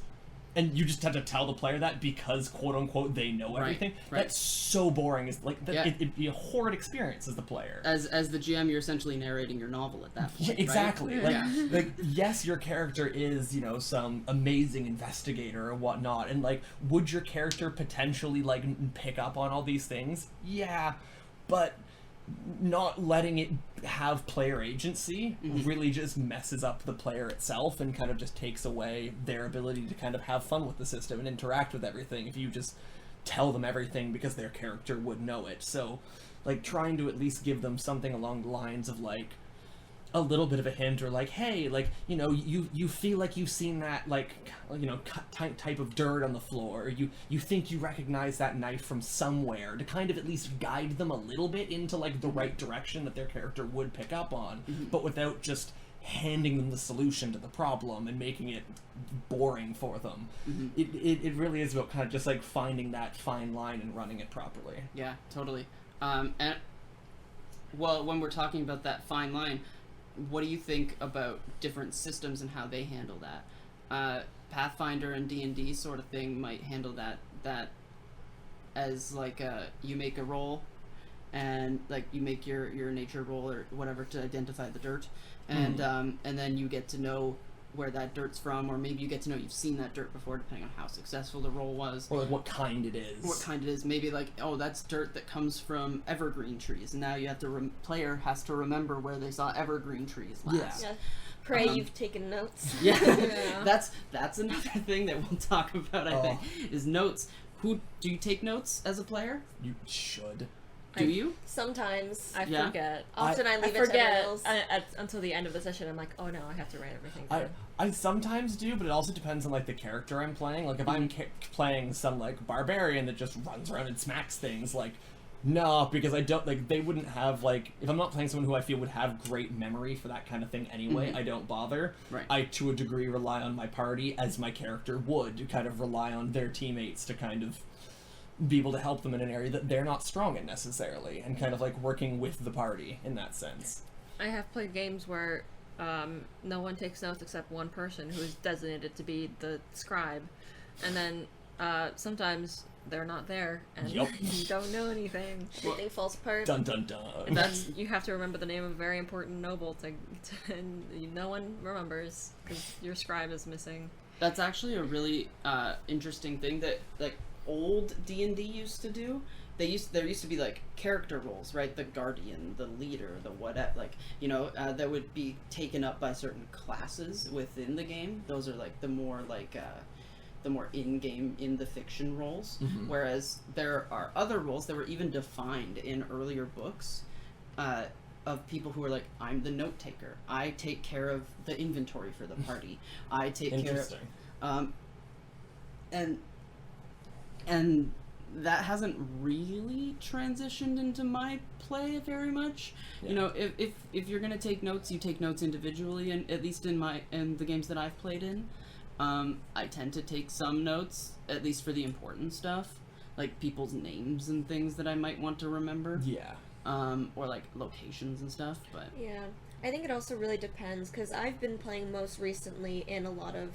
And you just have to tell the player that because, quote unquote, they know everything. Right. That's so boring. It's like it'd be a horrid experience as the player. As the GM, you're essentially narrating your novel at that point. Yeah, exactly. Right? Like yes, your character is, you know, some amazing investigator or whatnot, and like, would your character potentially like pick up on all these things? Yeah, but not letting it have player agency really just messes up the player itself and kind of just takes away their ability to kind of have fun with the system and interact with everything if you just tell them everything because their character would know it. So like trying to at least give them something along the lines of like a little bit of a hint, or like, hey, like, you know, you feel like you've seen that, like, you know, type of dirt on the floor, or you think you recognize that knife from somewhere, to kind of at least guide them a little bit into like the right direction that their character would pick up on, but without just handing them the solution to the problem and making it boring for them. It really is about kind of just like finding that fine line and running it properly. Yeah, totally. And well, when we're talking about that fine line, what do you think about different systems and how they handle that? Pathfinder and D&D sort of thing might handle that as like you make a roll, and like you make your nature roll or whatever to identify the dirt, and then you get to know where that dirt's from, or maybe you get to know you've seen that dirt before, depending on how successful the roll was, or like what kind it is. Maybe like, oh, that's dirt that comes from evergreen trees, and now you have to player has to remember where they saw evergreen trees last. Yeah. Pray you've taken notes. Yeah. That's another thing that we'll talk about, I think, is notes. Do you take notes as a player? You should. Do you? Sometimes. I forget. Often I leave it forget to everyone else. until the end of the session. I'm like, oh no, I have to write everything down. I sometimes do, but it also depends on like the character I'm playing. Like if I'm playing some like barbarian that just runs around and smacks things, like, no, because I don't, like, they wouldn't have, like, if I'm not playing someone who I feel would have great memory for that kind of thing anyway, I don't bother. Right. I, to a degree, rely on my party as my character would, to kind of rely on their teammates to kind of be able to help them in an area that they're not strong in necessarily, and kind of like working with the party in that sense. I have played games where no one takes notes except one person who is designated to be the scribe, and then sometimes they're not there, and Yup. you don't know anything. Everything falls apart. Dun dun dun. And that's you have to remember the name of a very important noble and no one remembers because your scribe is missing. That's actually a really interesting thing that like old D&D used to do. There used to be like character roles, right? The guardian, the leader, the whatever, like that would be taken up by certain classes within the game. Those are like the more in-game, in the fiction roles. Mhm. Whereas there are other roles that were even defined in earlier books of people who are like, I'm the note taker. I take care of the inventory for the party. I take care of... Interesting. And that hasn't really transitioned into my play very much. Yeah. If you're gonna take notes, you take notes individually, and at least in the games that I've played in, I tend to take some notes, at least for the important stuff, like people's names and things that I might want to remember. Yeah. Or like locations and stuff, but Yeah, I think it also really depends, because I've been playing most recently in a lot of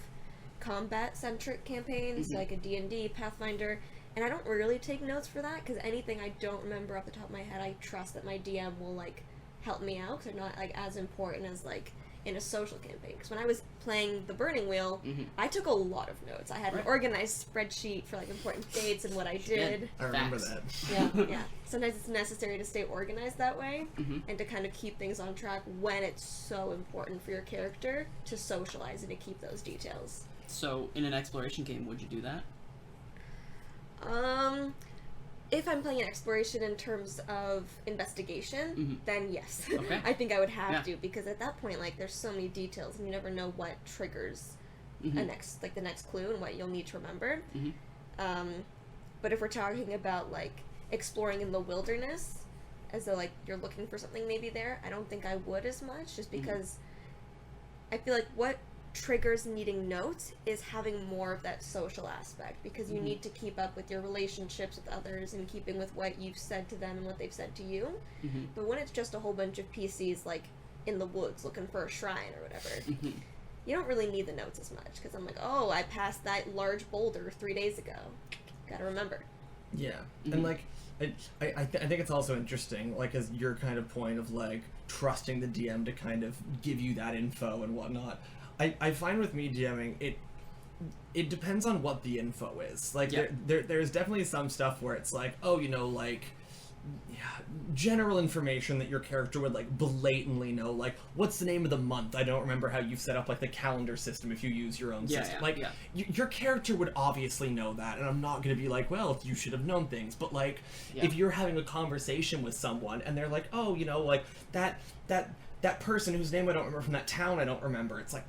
combat-centric campaigns, like a D&D, Pathfinder, and I don't really take notes for that, because anything I don't remember off the top of my head, I trust that my DM will, like, help me out, because they're not, like, as important as, like, in a social campaign. Because when I was playing the Burning Wheel, I took a lot of notes. I had an organized spreadsheet for, like, important dates and what I did. I remember Facts. that. Yeah. Sometimes it's necessary to stay organized that way and to kind of keep things on track when it's so important for your character to socialize and to keep those details. So in an exploration game, would you do that? If I'm playing an exploration in terms of investigation, then yes. Okay. I think I would have to, because at that point, like, there's so many details and you never know what triggers the next clue and what you'll need to remember. But if we're talking about, like, exploring in the wilderness, as though, like, you're looking for something maybe there, I don't think I would as much, just because I feel like what triggers needing notes is having more of that social aspect, because you need to keep up with your relationships with others and keeping with what you've said to them and what they've said to you. But when it's just a whole bunch of PCs, like, in the woods looking for a shrine or whatever, you don't really need the notes as much, because I'm like, oh, I passed that large boulder 3 days ago. Gotta remember. Yeah, and like, I think it's also interesting, like, as your kind of point of, like, trusting the DM to kind of give you that info and whatnot. I find with me DMing, it depends on what the info is. Like, there's definitely some stuff where it's like, oh, like, general information that your character would, like, blatantly know, like, what's the name of the month? I don't remember how you've set up, like, the calendar system if you use your own system. Your character would obviously know that, and I'm not going to be like, well, you should have known things, but, like, if you're having a conversation with someone, and they're like, oh, like, that person whose name I don't remember from that town I don't remember, it's like,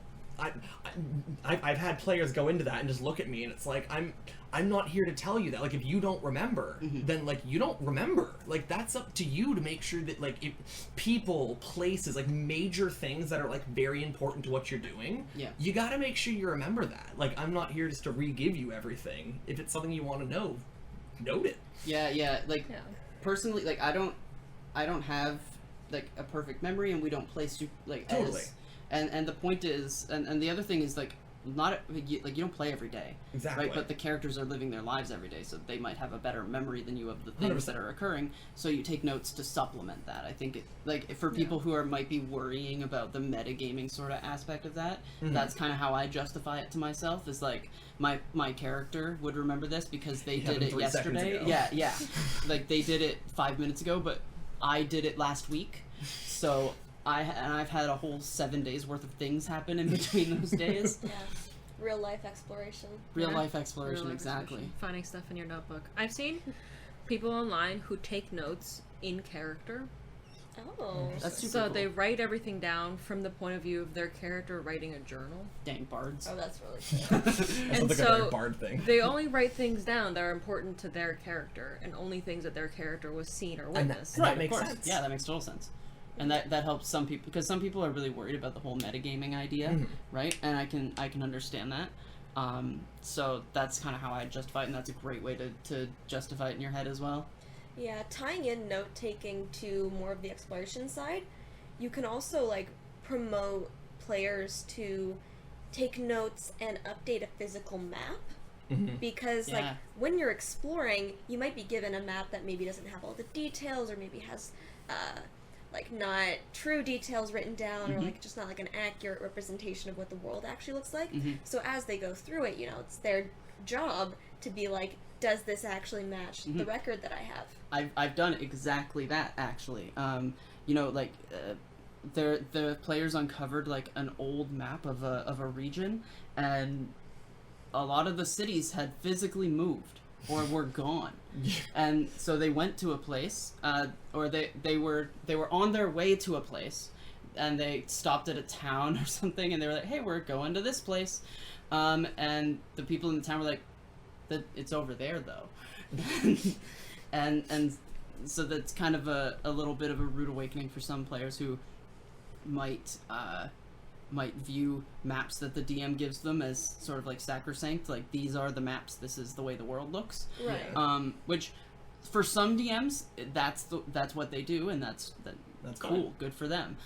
I've had players go into that and just look at me, and it's like, I'm not here to tell you that. Like, if you don't remember, then, like, you don't remember. Like, that's up to you to make sure that, like, if people, places, like, major things that are, like, very important to what you're doing, you gotta make sure you remember that. Like, I'm not here just to re-give you everything. If it's something you want to know, note it. Like, personally, like, I don't have, like, a perfect memory, and we don't play Totally. And the point is, and the other thing is, like, you don't play every day, Exactly. right? But the characters are living their lives every day, so they might have a better memory than you of the things 100%. that are occurring. So you take notes to supplement that. I think for people who might be worrying about the metagaming sort of aspect of that, that's kind of how I justify it to myself. Is like my character would remember this because they did it 3 seconds yesterday. ago. Yeah, like they did it 5 minutes ago, but I did it last week, so. I've had a whole 7 days worth of things happen in between those days. Real life exploration. Real life exploration, Real life exactly. exploration. Finding stuff in your notebook. I've seen people online who take notes in character. Oh. That's super So cool. they write everything down from the point of view of their character writing a journal. Dang bards. Oh, that's really cool. That And sounds like so a very bard thing. they only write things down that are important to their character, and only things that their character was seen or And witnessed. that Right, makes of course. sense. Yeah, that makes total sense. And that helps some people, because some people are really worried about the whole metagaming idea, right? And I can understand that. So that's kind of how I justify it, and that's a great way to justify it in your head as well. Yeah, tying in note-taking to more of the exploration side, you can also, like, promote players to take notes and update a physical map because like when you're exploring, you might be given a map that maybe doesn't have all the details, or maybe has like not true details written down, or like just not like an accurate representation of what the world actually looks like. So as they go through it, you know, it's their job to be like, does this actually match the record that I have? I've done exactly that, actually. You know, like the players uncovered like an old map of a region, and a lot of the cities had physically moved or were gone. And so they went to a place, or they were on their way to a place, and they stopped at a town or something, and they were like, hey, we're going to this place. And the people in the town were like, it's over there though. and so that's kind of a little bit of a rude awakening for some players who might view maps that the DM gives them as sort of like sacrosanct, like these are the maps, this is the way the world looks. Right. Which for some DMs that's what they do, and that's cool, fine. good for them.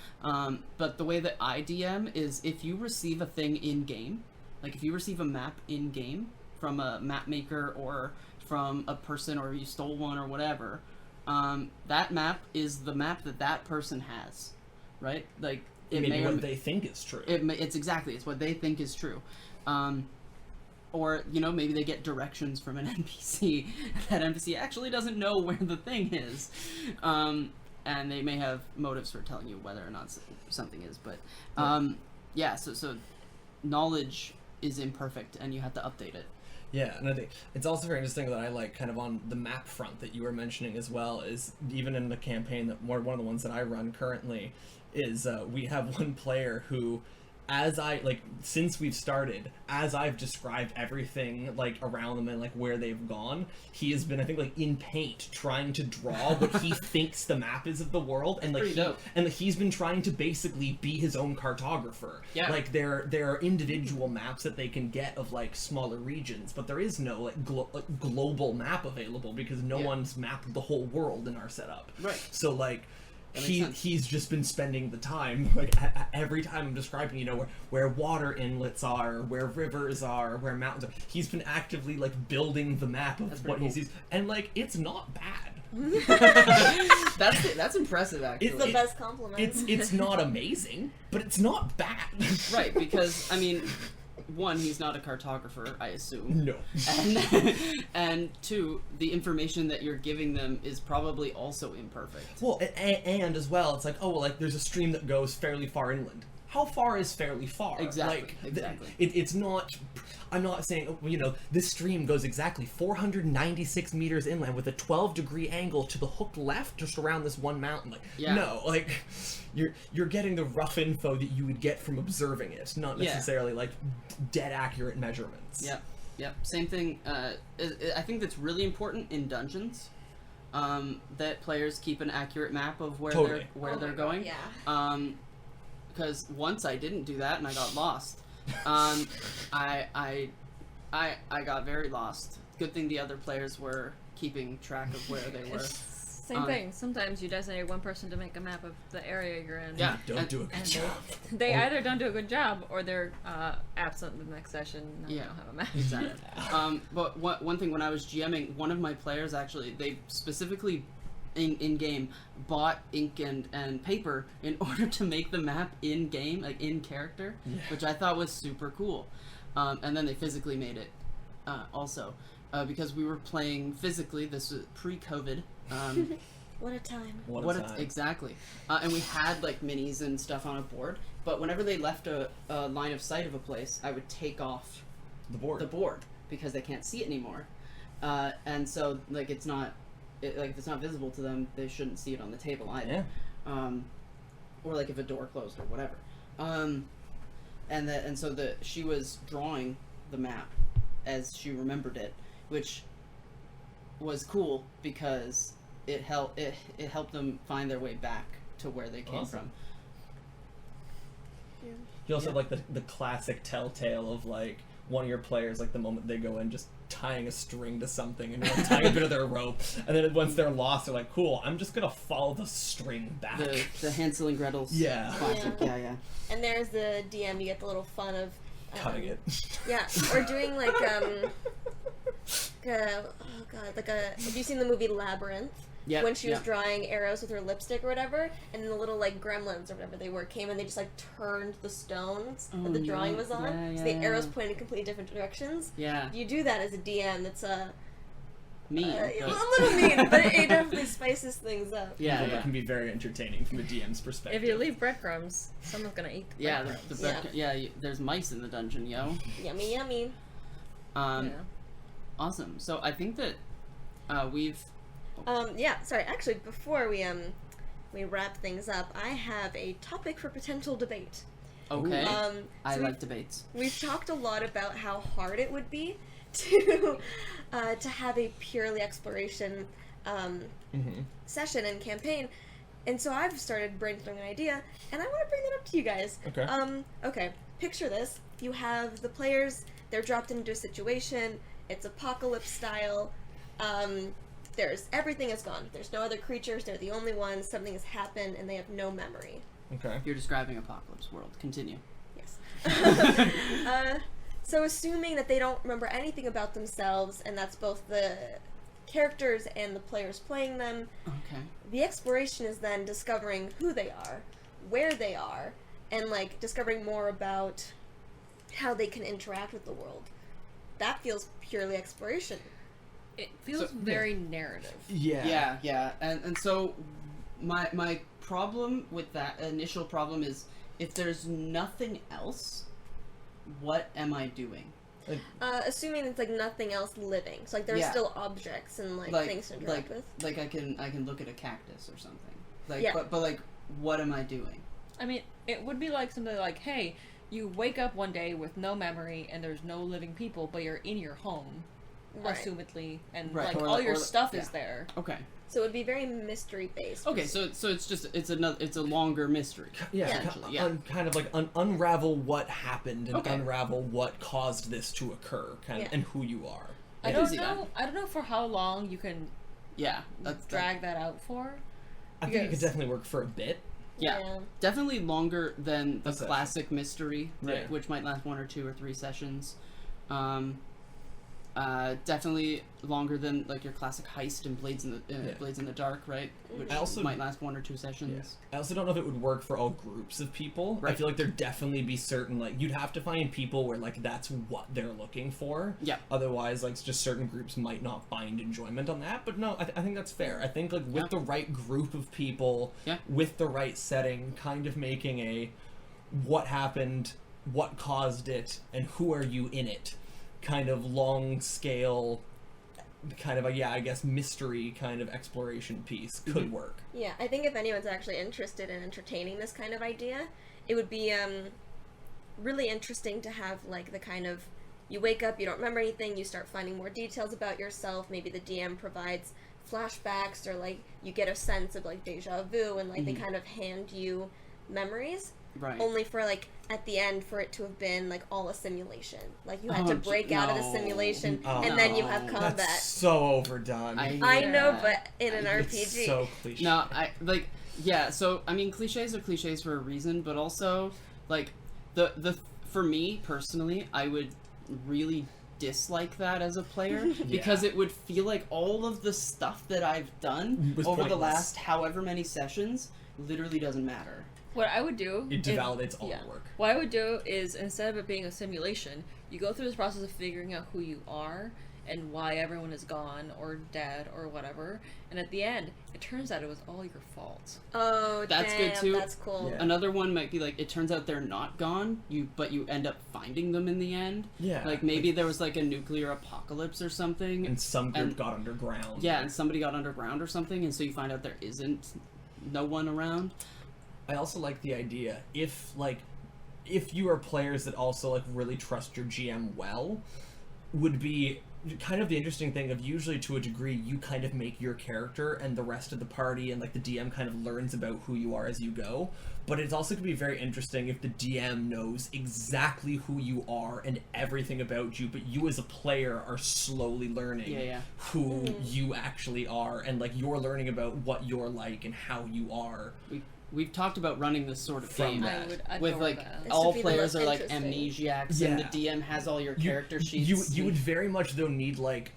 But the way that I DM is, if you receive a thing in game, like if you receive a map in game from a map maker or from a person, or you stole one or whatever, that map is the map that person has, right? Like it Maybe may what they think is true. It's what they think is true. Or, you know, maybe they get directions from an NPC. That NPC actually doesn't know where the thing is. And they may have motives for telling you whether or not something is. But, so knowledge is imperfect, and you have to update it. Yeah, and I think it's also very interesting that I like kind of on the map front that you were mentioning as well, is even in the campaign that one of the ones that I run currently is we have one player who, since we've started, as I've described everything like around them and like where they've gone, he has been, I think, like in paint trying to draw what he thinks the map is of the world, and like he's been trying to basically be his own cartographer. Yeah. Like there are individual maps that they can get of like smaller regions, but there is no like global map available because no one's mapped the whole world in our setup. Right. So like he's just been spending the time, like every time I'm describing, you know, where water inlets are, where rivers are, where mountains are, he's been actively like building the map of what he sees, and like it's not bad. That's impressive, actually. It's the best compliment. It's not amazing, but it's not bad. Right, because I mean, one, he's not a cartographer, I assume. No. And two, the information that you're giving them is probably also imperfect. Well, and as well, it's like, oh, well, like there's a stream that goes fairly far inland. How far is fairly far? Exactly. It's not. I'm not saying, you know, this stream goes exactly 496 meters inland with a 12-degree angle to the hook left, just around this one mountain. Like, no, like you're getting the rough info that you would get from observing it, not necessarily like dead accurate measurements. Yep. Same thing. I think that's really important in dungeons. That players keep an accurate map of where they're going. Yeah. Because once I didn't do that and I got lost. I got very lost. Good thing the other players were keeping track of where they were. Same thing. Sometimes you designate one person to make a map of the area you're in. Yeah, don't do a good job. They either don't do a good job or they're absent the next session and they don't have a map. Exactly. But one thing, when I was GMing, one of my players actually, they specifically in game bought ink and paper in order to make the map in game, like in character, which I thought was super cool. And then they physically made it also because we were playing physically. This was pre-COVID. What a time. What a time. Exactly. And we had like minis and stuff on a board, but whenever they left a line of sight of a place, I would take off the board because they can't see it anymore. And so like it's not if it's not visible to them, they shouldn't see it on the table either. Yeah. Or like if a door closed or whatever. And so she was drawing the map as she remembered it, which was cool because it helped them find their way back to where they came from. Yeah. You also have like the classic telltale of like one of your players, like the moment they go in, just tying a string to something and like, tying a bit of their rope, and then once they're lost, they're like, "Cool, I'm just gonna follow the string back." The Hansel and Gretel's classic. Yeah. And there's the DM. You get the little fun of cutting it. Yeah, or doing like have you seen the movie Labyrinth? Yeah. When she was drawing arrows with her lipstick or whatever, and then the little like gremlins or whatever they were came and they just like turned the stones that the drawing was on, so the arrows pointed in completely different directions. Yeah. You do that as a DM. That's mean. a little mean, but it definitely spices things up. Yeah, It can be very entertaining from a DM's perspective. If you leave breadcrumbs, someone's gonna eat the Yeah, breadcrumbs. there's mice in the dungeon, yo. Yummy, yummy. Awesome. So I think that we've. Sorry. Actually, before we wrap things up, I have a topic for potential debate. Okay. I so like debates. We've talked a lot about how hard it would be to have a purely exploration session and campaign, and so I've started brainstorming an idea, and I want to bring that up to you guys. Okay. Okay. Picture this: you have the players; they're dropped into a situation. It's apocalypse style. There's everything is gone. There's no other creatures. They're the only ones. Something has happened, and they have no memory. Okay. You're describing apocalypse world. Continue. Yes. So assuming that they don't remember anything about themselves, and that's both the characters and the players playing them, Okay. the exploration is then discovering who they are, where they are, and like discovering more about how they can interact with the world. That feels purely exploration. It feels very narrative. Yeah. Yeah. And so my problem with that initial problem is if there's nothing else, what am I doing? Assuming it's like nothing else living, so like there's still objects and like things to interact with. Like I can look at a cactus or something. Like, Yeah. but like, what am I doing? I mean, it would be like something like, hey, you wake up one day with no memory and there's no living people, but you're in your home, Right. assumedly, and Right. like Or all like- your or- stuff yeah. is there. Okay. So it would be very mystery based. Okay. So it's a longer mystery. Yeah, essentially, yeah. kind of like unravel what happened and Okay. unravel what caused this to occur, and who you are. I can don't see that. know. I don't know for how long you can Yeah. That's drag that out for. I think it could Because- definitely work for a bit. Yeah. Definitely longer than the A session. classic mystery, right, Yeah. which might last 1 or 2 or 3 sessions. Definitely longer than like your classic heist in Blades in the Dark, right? Which I also- might last 1 or 2 sessions. I also don't know if it would work for all groups of people. I Right. feel like there'd definitely be certain, like, you'd have to find people where, like, that's what they're looking for. Yeah. Otherwise, like, just certain groups might not find enjoyment on that. But no, I think that's fair. I think, like, with the right group of people, with the right setting, kind of making a what happened, what caused it, and who are you in it kind of long scale, kind of I guess mystery kind of exploration piece could work. Yeah, I think if anyone's actually interested in entertaining this kind of idea, it would be really interesting to have like the kind of you wake up, you don't remember anything, you start finding more details about yourself, maybe the DM provides flashbacks or like you get a sense of like deja vu and like they kind of hand you memories. Right. Only for like at the end for it to have been like all a simulation. Like you had to break out of the simulation and then you have combat. That's so overdone. I know, but in an RPG. It's so cliche. No, so I mean cliches are cliches for a reason, but also like the for me personally, I would really dislike that as a player because it would feel like all of the stuff that I've done Was over the pointless. last however many sessions literally doesn't matter. What I would do It devalidates all the work. What I would do is instead of it being a simulation, you go through this process of figuring out who you are and why everyone is gone or dead or whatever, and at the end, it turns out it was all your fault. Oh, That's damn, good too. That's cool. Yeah. Another one might be like it turns out they're not gone, but you end up finding them in the end. Yeah. Like maybe there was like a nuclear apocalypse or something. And some group got underground. Yeah, and somebody got underground or something, and so you find out there isn't no one around. I also like the idea if you are players that also like really trust your GM well, would be kind of the interesting thing of usually to a degree you kind of make your character and the rest of the party and like the DM kind of learns about who you are as you go. But it's also going to be very interesting if the DM knows exactly who you are and everything about you, but you as a player are slowly learning who you actually are and like you're learning about what you're like and how you are. We've talked about running this sort of From game that. I would adore with like that. This all would be the players most are like interesting. amnesiacs and the DM has all your character sheets. You would very much though need like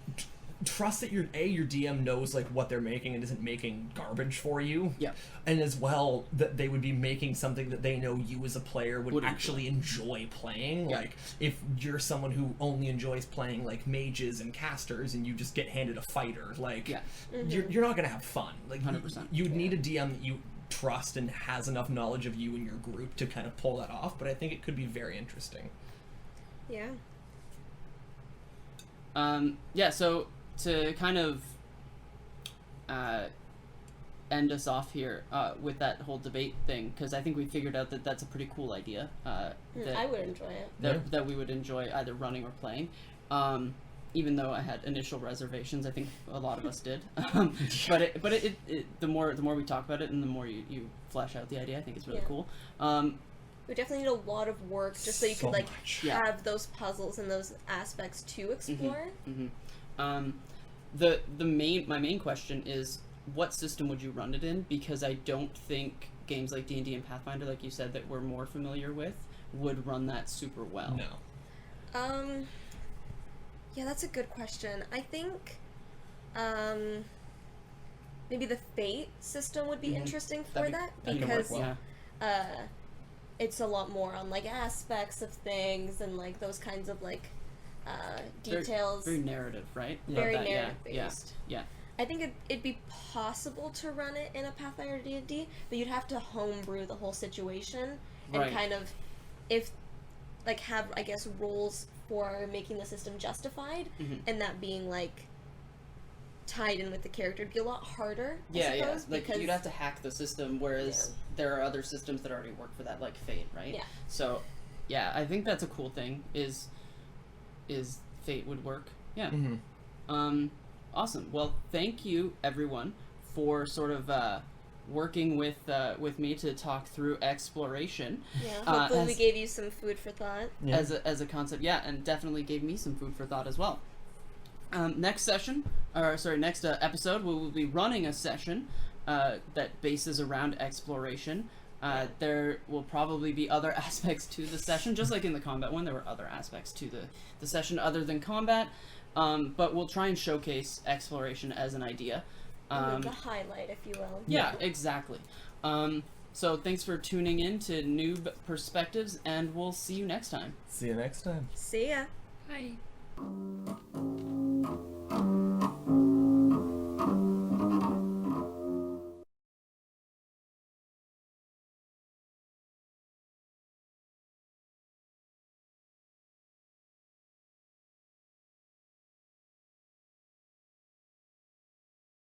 trust that your DM knows like what they're making and isn't making garbage for you. Yeah. And as well that they would be making something that they know you as a player would Wouldn't actually enjoy playing. Yeah. Like if you're someone who only enjoys playing like mages and casters and you just get handed a fighter, like you're not gonna have fun. Like 100%. you'd need a DM that you trust and has enough knowledge of you and your group to kind of pull that off. But I think it could be very interesting. Yeah. So to kind of end us off here with that whole debate thing, because I think we figured out that that's a pretty cool idea. I would enjoy it. That we would enjoy either running or playing. Even though I had initial reservations, I think a lot of us did. But it the more we talk about it and the more you flesh out the idea, I think it's really cool. We definitely need a lot of work just so you could like have those puzzles and those aspects to explore. My main question is, what system would you run it in? Because I don't think games like D&D and Pathfinder, like you said, that we're more familiar with, would run that super well. No. Yeah, that's a good question. I think maybe the Fate system would be interesting for that because it's a lot more on like aspects of things and like those kinds of like details. Very narrative, right? Very narrative based. Yeah. I think it'd be possible to run it in a Pathfinder D&D, but you'd have to homebrew the whole situation and kind of have, I guess, roles for making the system justified, and that being like tied in with the character. It'd be a lot harder. I suppose, like you'd have to hack the system, whereas there are other systems that already work for that, like Fate, right? Yeah. So, yeah, I think that's a cool thing. Is Fate would work? Yeah. Awesome. Well, thank you everyone for sort of working with me to talk through exploration. Yeah. Hopefully we gave you some food for thought. Yeah. As a concept, and definitely gave me some food for thought as well. Next episode, we will be running a session that bases around exploration. There will probably be other aspects to the session, just like in the combat one, there were other aspects to the session other than combat. But we'll try and showcase exploration as an idea. The highlight, if you will. Yeah, exactly. So thanks for tuning in to Newb Perspectives, and we'll see you next time. See you next time. See ya. Bye.